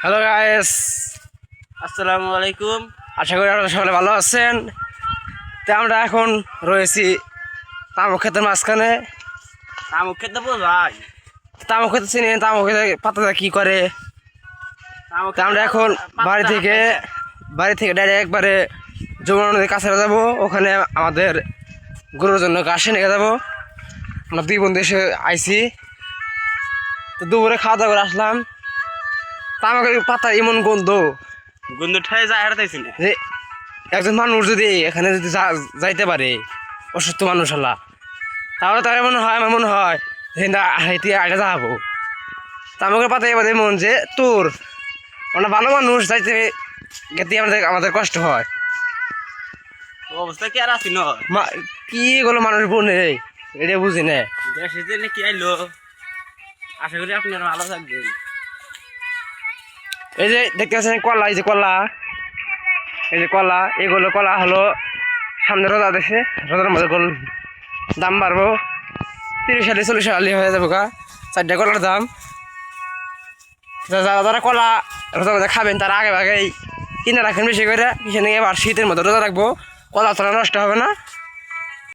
Hello guys, আসসালামু আলাইকুম। আশা করি আপনারা সকলে ভালো আছেন। তো আমরা এখন রয়েছি তামুক ক্ষেতের মাঝখানে। তামুক খেতে বোঝাই। তামুক ক্ষেত চিনি, তামুক ক্ষেতে পাতাটা কি করে। তো আমরা এখন বাড়ি থেকে ডাইরেক্ট একবারে যমুনা নদীর কাছে যাবো। ওখানে আমাদের গরুর জন্য ঘাস নিয়ে যাবো। আমরা দুই বন্ধু এসে আইছি। তো দুপুরে খাওয়া দাওয়া করে আসলাম। তামাকের পাতা এমন গন্ধ গন্ধ ঠাই যায় হারতাইছি না। যে একজন মানুষ যদি এখানে যদি যাইতে পারে, অসুস্থ মানুষ হলা, তাহলে তার আমার মনে হয় হাইতে আগে যাবো। তামাকের পাতা এবার এমন যে তোর মানে ভালো মানুষ যাইতে গেতে আমাদের কষ্ট হয়। অবস্থা কি আর আছি নয়। কি এগুলো মানুষ বনে এটা বুঝি না। দেশের জন্য কি আইলো, আশা করি আপনারা ভালো থাকবেন। এই যে দেখতে পাচ্ছেন কলা, এই যে কলা, এই যে কলা, এগুলো কলা হলো সামনে রোজা দেখে, রোজার মধ্যে দাম বাড়বো 30-40 হয়ে যাবো গা 4টা কলার দাম। যারা কলা রোজার মধ্যে খাবেন তারা আগে আগেই কিনে রাখেন বেশি করে, কিনে এবার শীতের মধ্যে রোজা রাখবো, কলা তোলা নষ্ট হবে না।